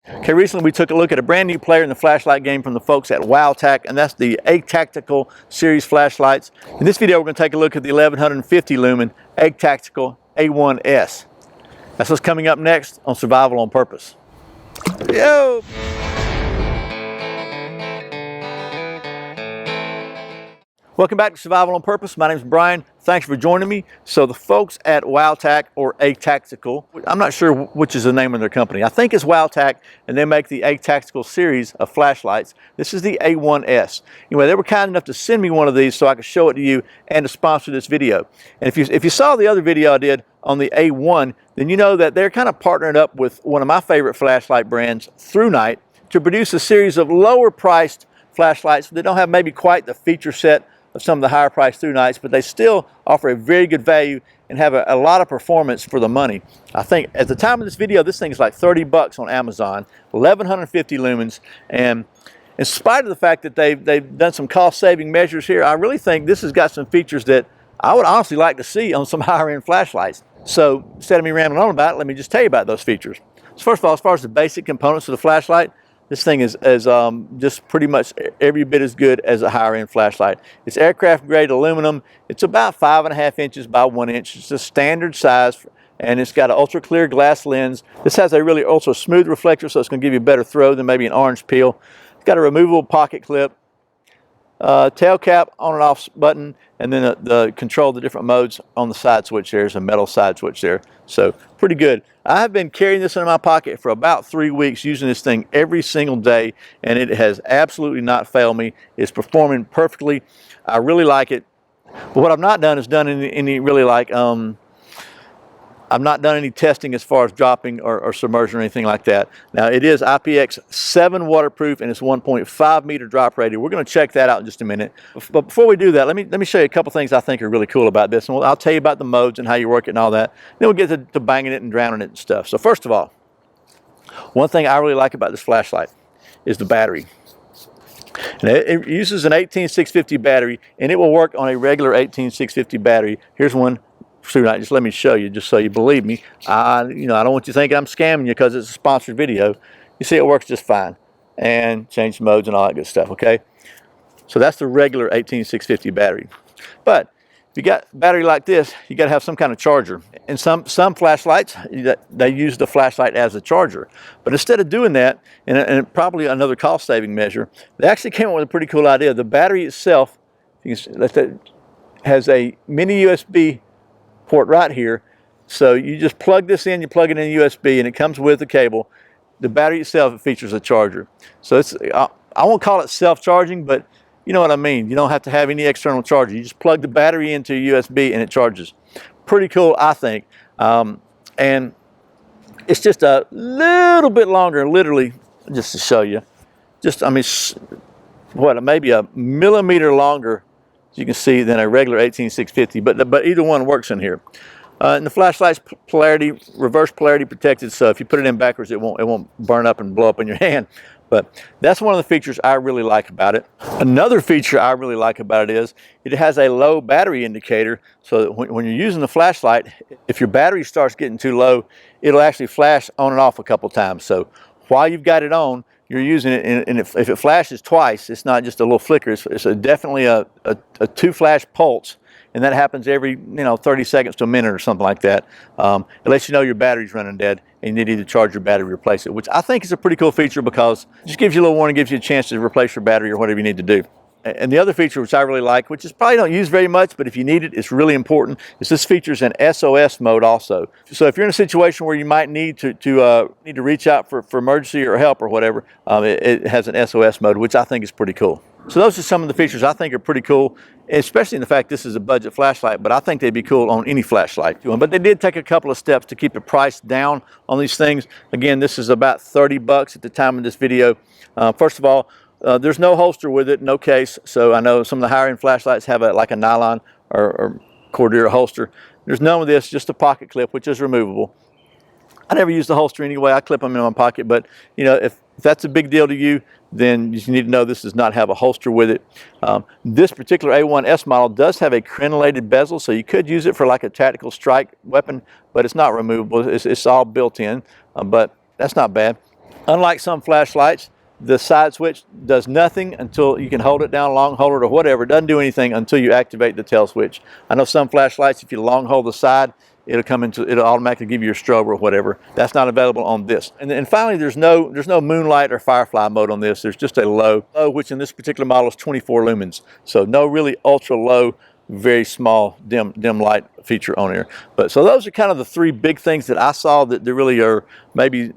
Okay, recently we took a look at a brand new player in the flashlight game from the folks at Wowtac, and that's the Atactical series flashlights. In this video, we're going to take a look at the 1150 lumen Atactical A1S. That's what's coming up next on Survival on Purpose. Yo! Welcome back to Survival on Purpose. My name is Brian. Thanks for joining me. So the folks at Wowtac, or Atactical, I'm not sure which is the name of their company. I think it's Wowtac, and they make the Atactical series of flashlights. This is the A1S. Anyway, they were kind enough to send me one of these so I could show it to you and to sponsor this video. And if you saw the other video I did on the A1, then you know that they're kind of partnering up with one of my favorite flashlight brands, Through Night, to produce a series of lower priced flashlights. They don't have maybe quite the feature set of some of the higher priced Through Nights, but they still offer a very good value and have a lot of performance for the money. I think at the time of this video, this thing is like 30 bucks on Amazon, 1150 lumens, and in spite of the fact that they've done some cost saving measures here, I really think this has got some features that I would honestly like to see on some higher end flashlights. So instead of me rambling on about it, let me just tell you about those features. So first of all, as far as the basic components of the flashlight, this thing is just pretty much every bit as good as a higher end flashlight. It's aircraft grade aluminum. It's about 5.5 inches by 1 inch. It's a standard size, and it's got an ultra clear glass lens. This has a really ultra smooth reflector, so it's going to give you a better throw than maybe an orange peel. It's got a removable pocket clip, tail cap on and off button, and then the control the different modes on the side switch. There's a metal side switch there, so pretty good. I have been carrying this in my pocket for about 3 weeks, using this thing every single day, and it has absolutely not failed me. It's performing perfectly. I really like it. But what I've not done is done any really like I've not done any testing as far as dropping or submersion or anything like that. Now, it is IPX7 waterproof, and it's 1.5 meter drop rated. We're going to check that out in just a minute. But before we do that, let me show you a couple things I think are really cool about this. And I'll tell you about the modes and how you work it and all that. Then we'll get to banging it and drowning it and stuff. So first of all, one thing I really like about this flashlight is the battery. And it uses an 18650 battery, and it will work on a regular 18650 battery. Here's one. Just let me show you, just so you believe me. I don't want you to think I'm scamming you because it's a sponsored video. You see, it works just fine, and change modes and all that good stuff. Okay, so that's the regular 18650 battery. But if you got a battery like this, you got to have some kind of charger. And some flashlights, they use the flashlight as a charger. But instead of doing that, and probably another cost-saving measure, they actually came up with a pretty cool idea. The battery itself, has a mini USB port right here, so you just plug this in, you plug it in USB, and it comes with the cable. The battery itself features a charger, so it's I won't call it self-charging, but you know what I mean. You don't have to have any external charger. You just plug the battery into USB and it charges. Pretty cool, I think. And it's just a little bit longer, literally, just to show you, maybe a millimeter longer, you can see, than a regular 18650, but either one works in here. And the flashlight's reverse polarity protected, so if you put it in backwards, it won't burn up and blow up in your hand. But that's one of the features I really like about it. Another feature I really like about it is it has a low battery indicator, so that when you're using the flashlight, if your battery starts getting too low, it'll actually flash on and off a couple times. So while you've got it on, you're using it, and if it flashes twice, it's not just a little flicker. It's definitely a two flash pulse, and that happens every 30 seconds to a minute or something like that. It lets you know your battery's running dead, and you need to charge your battery, replace it, which I think is a pretty cool feature because it just gives you a little warning, gives you a chance to replace your battery or whatever you need to do. And the other feature which I really like, which is probably don't use very much, but if you need it, it's really important, is this features an SOS mode also. So if you're in a situation where you might need to reach out for emergency or help or whatever, it has an SOS mode, which I think is pretty cool. So those are some of the features I think are pretty cool, especially in the fact this is a budget flashlight, but I think they'd be cool on any flashlight. But they did take a couple of steps to keep the price down on these things. Again, this is about 30 bucks at the time of this video. First of all, there's no holster with it, no case. So I know some of the higher end flashlights have like a nylon or Cordura holster. There's none of this, just a pocket clip, which is removable. I never use the holster anyway. I clip them in my pocket, but if that's a big deal to you, then you need to know this does not have a holster with it. This particular A1S model does have a crenellated bezel, so you could use it for like a tactical strike weapon, but it's not removable. It's all built in, but that's not bad. Unlike some flashlights, the side switch does nothing until you can hold it down, long hold it or whatever. It doesn't do anything until you activate the tail switch. I know some flashlights, if you long hold the side, it'll automatically give you your strobe or whatever. That's not available on this. And finally, there's no moonlight or firefly mode on this. There's just a low, which in this particular model is 24 lumens. So no really ultra low, very small dim light feature on here. But so those are kind of the three big things that I saw that there really are maybe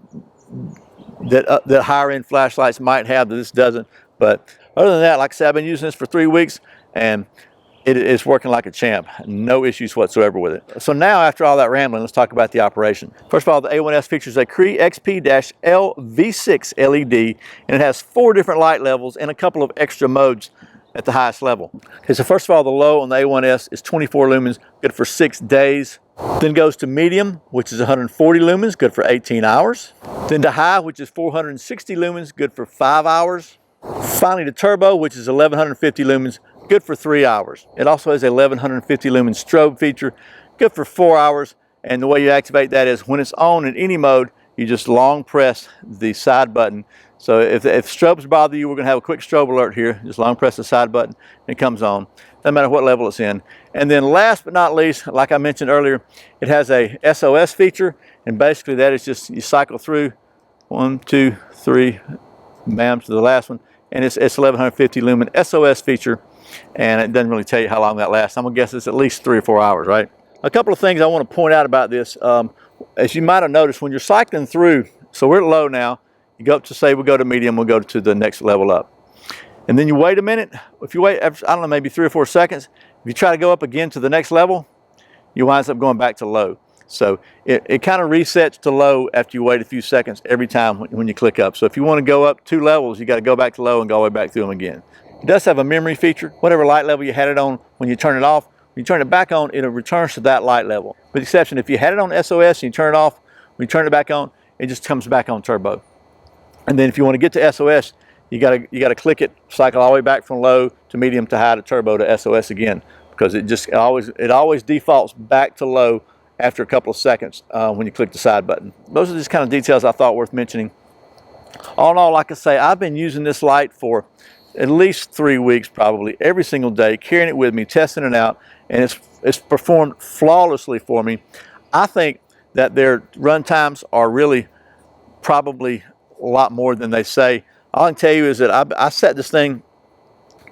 that higher end flashlights might have that this doesn't. But other than that, like I said, I've been using this for 3 weeks and it's working like a champ. No issues whatsoever with it. So now, after all that rambling, let's talk about the operation. First of all, the A1S features a Cree XP-L V6 LED, and it has 4 different light levels and a couple of extra modes at the highest level. Okay, so first of all, the low on the A1S is 24 lumens, good for 6 days. Then goes to medium, which is 140 lumens, good for 18 hours. Then to high, which is 460 lumens, good for 5 hours. Finally to turbo, which is 1150 lumens, good for 3 hours. It also has a 1150 lumen strobe feature, good for 4 hours. And the way you activate that is when it's on in any mode, you just long press the side button. So if strobes bother you, we're going to have a quick strobe alert here. Just long press the side button and it comes on. Doesn't matter what level it's in. And then last but not least, like I mentioned earlier, it has a SOS feature. And basically that is just you cycle through 1, 2, 3, bam, to the last one. And it's 1150 lumen SOS feature. And it doesn't really tell you how long that lasts. I'm going to guess it's at least 3 or 4 hours, right? A couple of things I want to point out about this. As you might have noticed, when you're cycling through, so we're at low now, you go up to, say we go to medium, we'll go to the next level up. And then you wait a minute. If you wait, I don't know, maybe 3 or 4 seconds, if you try to go up again to the next level, you wind up going back to low. So it kind of resets to low after you wait a few seconds every time when you click up. So if you want to go up 2 levels, you got to go back to low and go all the way back through them again. It does have a memory feature. Whatever light level you had it on, when you turn it off, when you turn it back on, it returns to that light level. With the exception, if you had it on SOS and you turn it off, when you turn it back on, it just comes back on turbo. And then if you want to get to SOS, you gotta click it, cycle all the way back from low to medium to high to turbo to SOS again, because it always defaults back to low after a couple of seconds when you click the side button. Those are just kind of details I thought worth mentioning. All in all, like I say, I've been using this light for at least 3 weeks, probably every single day, carrying it with me, testing it out, and it's performed flawlessly for me. I think that their run times are really probably a lot more than they say. All I can tell you is that I set this thing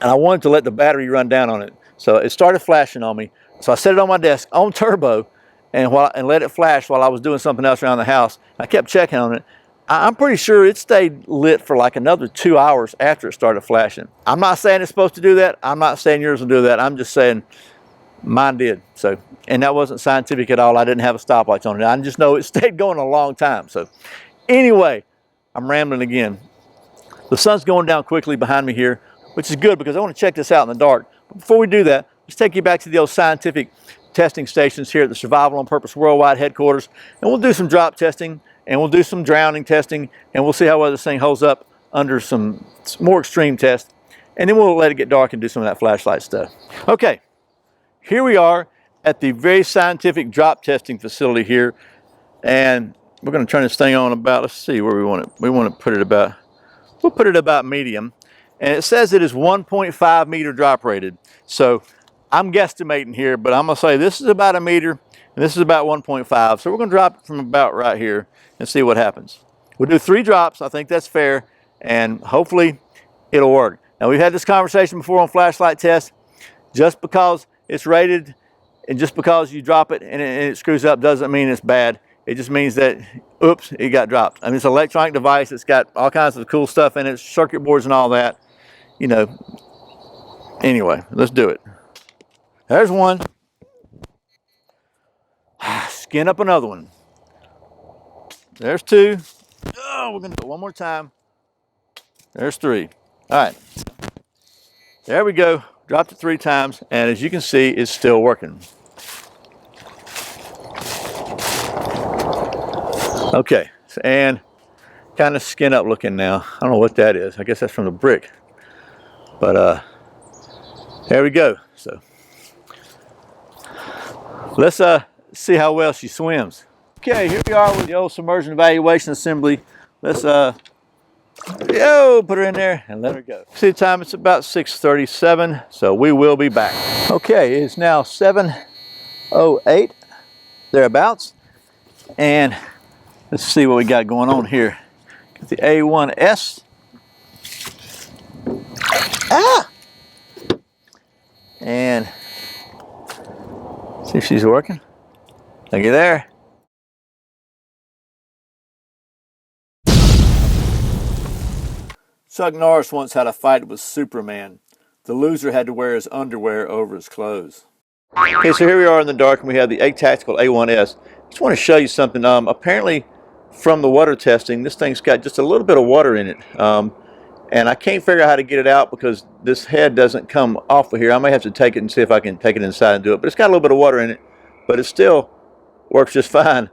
and I wanted to let the battery run down on it. So it started flashing on me. So I set it on my desk on turbo and let it flash while I was doing something else around the house. I kept checking on it. I'm pretty sure it stayed lit for like another 2 hours after it started flashing. I'm not saying it's supposed to do that. I'm not saying yours will do that. I'm just saying mine did. So, and that wasn't scientific at all. I didn't have a stopwatch on it. I just know it stayed going a long time. So anyway, I'm rambling again. The sun's going down quickly behind me here, which is good because I want to check this out in the dark. But before we do that, let's take you back to the old scientific testing stations here at the Survival on Purpose Worldwide headquarters. And we'll do some drop testing and we'll do some drowning testing and we'll see how well this thing holds up under some more extreme tests. And then we'll let it get dark and do some of that flashlight stuff. Okay, here we are at the very scientific drop testing facility here. And we're going to turn this thing on about, let's see where we want it. We want to put it about, we'll put it about medium. And it says it is 1.5 meter drop rated. So I'm guesstimating here, but I'm going to say this is about a meter and this is about 1.5. So we're going to drop it from about right here and see what happens. We'll do 3 drops. I think that's fair. And hopefully it'll work. Now we've had this conversation before on flashlight tests. Just because it's rated and just because you drop it and it screws up doesn't mean it's bad. It just means that, oops, it got dropped. I mean, it's an electronic device. It's got all kinds of cool stuff in it, circuit boards and all that. You know, anyway, let's do it. There's one. Skin up another one. There's 2. Oh, we're going to do it one more time. There's 3. All right. There we go. Dropped it 3 times. And as you can see, it's still working. Okay, and kind of skin up looking now. I don't know what that is. I guess that's from the brick. But there we go. So let's see how well she swims. Okay, here we are with the old submersion evaluation assembly let's put her in there and let her go. See the time, it's about 6:37, so we will be back. Okay, it's now 7:08, thereabouts, and let's see what we got going on here. Got the A1S. And see if she's working. Looky there. Chuck Norris once had a fight with Superman. The loser had to wear his underwear over his clothes. Okay, so here we are in the dark, and we have the Atactical A1S. Just want to show you something. Apparently, from the water testing, this thing's got just a little bit of water in it. And I can't figure out how to get it out because this head doesn't come off of here. I may have to take it and see if I can take it inside and do it. But it's got a little bit of water in it, but it still works just fine.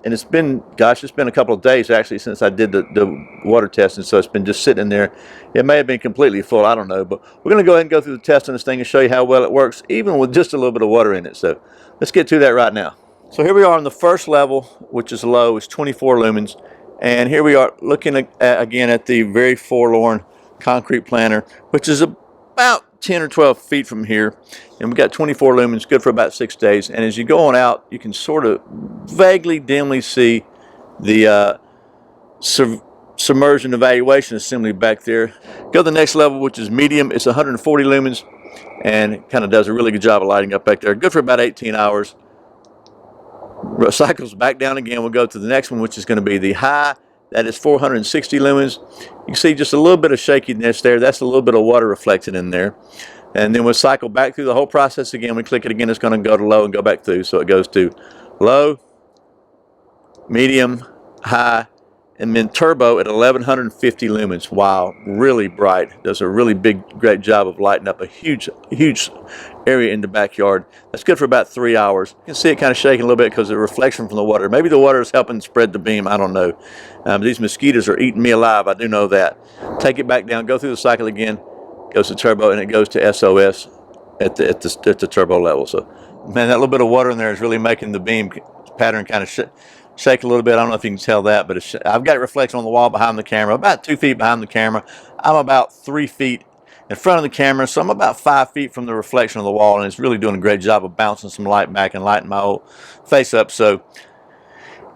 And it's been, gosh, it's been a couple of days actually since I did the water testing, so it's been just sitting in there. It may have been completely full, I don't know. But we're going to go ahead and go through the test on this thing and show you how well it works, even with just a little bit of water in it. So let's get to that right now. So here we are on the first level, which is low, it's 24 lumens. And here we are looking again at the very forlorn concrete planter, which is about 10 or 12 feet from here. And we got 24 lumens, good for about 6 days. And as you go on out, you can sort of vaguely, dimly see the submersion evaluation assembly back there. Go to the next level, which is medium. It's 140 lumens and kind of does a really good job of lighting up back there. Good for about 18 hours. Cycles back down again. We'll go to the next one, which is going to be the high. That is 460 lumens. You can see just a little bit of shakiness there. That's a little bit of water reflected in there. And then we'll cycle back through the whole process again. We click it again, it's going to go to low and go back through. So it goes to low, medium, high, and then turbo at 1150 lumens. Wow, really bright. Does a really great job of lighting up a huge area in the backyard. That's good for about 3 hours. You can see it kind of shaking a little bit because of the reflection from the water. Maybe the water is helping spread the beam, I don't know. These mosquitoes are eating me alive, I do know that. Take it back down, go through the cycle again, goes to turbo, and it goes to SOS at the turbo level. So, man, that little bit of water in there is really making the beam pattern kind of shake a little bit. I don't know if you can tell that, but I've got it reflecting on the wall behind the camera, about 2 feet behind the camera. I'm about 3 feet in front of the camera, so I'm about 5 feet from the reflection of the wall, and it's really doing a great job of bouncing some light back and lighting my whole face up. So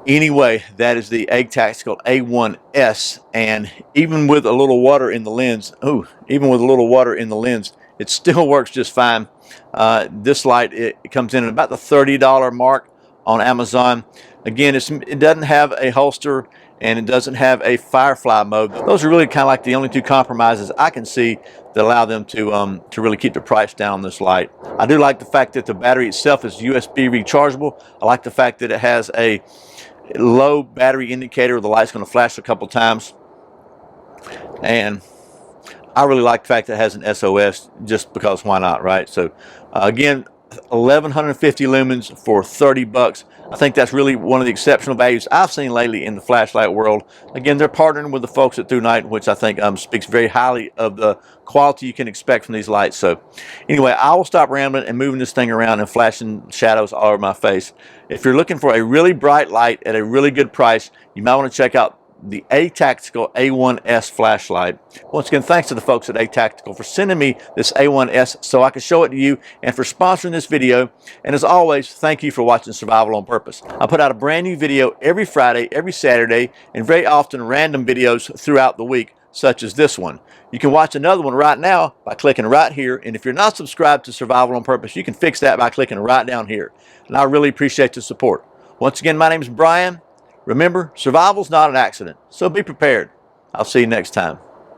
anyway, that is the Atactical A1S, and even with a little water in the lens, it still works just fine. This light, it comes in at about the $30 mark on Amazon. Again, it doesn't have a holster and it doesn't have a firefly mode. Those are really kind of like the only two compromises I can see that allow them to really keep the price down on this light. I do like the fact that the battery itself is USB rechargeable. I like the fact that it has a low battery indicator. The light's going to flash a couple times. And I really like the fact that it has an SOS, just because why not, right? So again, 1150 lumens for 30 bucks. I think that's really one of the exceptional values I've seen lately in the flashlight world. Again, they're partnering with the folks at Through Night, which I think speaks very highly of the quality you can expect from these lights. So anyway, I will stop rambling and moving this thing around and flashing shadows all over my face. If you're looking for a really bright light at a really good price, you might want to check out the Atactical A1S flashlight. Once again, thanks to the folks at Atactical for sending me this A1S so I can show it to you, and for sponsoring this video. And as always, thank you for watching Survival on Purpose. I put out a brand new video every Friday, every Saturday, and very often random videos throughout the week, such as this one. You can watch another one right now by clicking right here, and if you're not subscribed to Survival on Purpose, you can fix that by clicking right down here. And I really appreciate the support. Once again, my name is Brian. Remember, survival's not an accident, so be prepared. I'll see you next time.